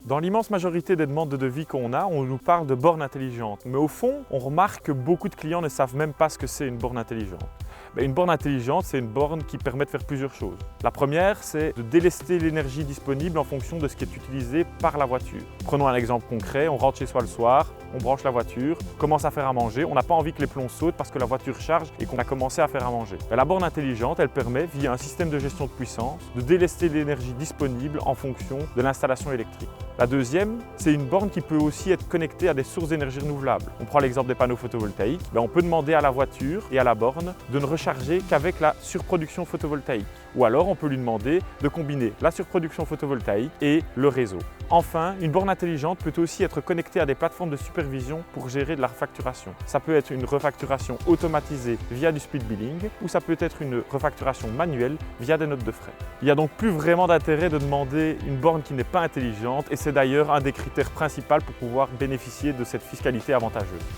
Dans l'immense majorité des demandes de devis qu'on a, on nous parle de bornes intelligentes. Mais au fond, on remarque que beaucoup de clients ne savent même pas ce que c'est une borne intelligente. Une borne intelligente, c'est une borne qui permet de faire plusieurs choses. La première, c'est de délester l'énergie disponible en fonction de ce qui est utilisé par la voiture. Prenons un exemple concret, on rentre chez soi le soir, on branche la voiture, commence à faire à manger, on n'a pas envie que les plombs sautent parce que la voiture charge et qu'on a commencé à faire à manger. La borne intelligente, elle permet, via un système de gestion de puissance, de délester l'énergie disponible en fonction de l'installation électrique. La deuxième, c'est une borne qui peut aussi être connectée à des sources d'énergie renouvelables. On prend l'exemple des panneaux photovoltaïques, on peut demander à la voiture et à la borne de ne recharger qu'avec la surproduction photovoltaïque. Ou alors on peut lui demander de combiner la surproduction photovoltaïque et le réseau. Enfin, une borne intelligente peut aussi être connectée à des plateformes de supervision pour gérer de la refacturation. Ça peut être une refacturation automatisée via du speed billing ou ça peut être une refacturation manuelle via des notes de frais. Il n'y a donc plus vraiment d'intérêt de demander une borne qui n'est pas intelligente et c'est d'ailleurs un des critères principaux pour pouvoir bénéficier de cette fiscalité avantageuse.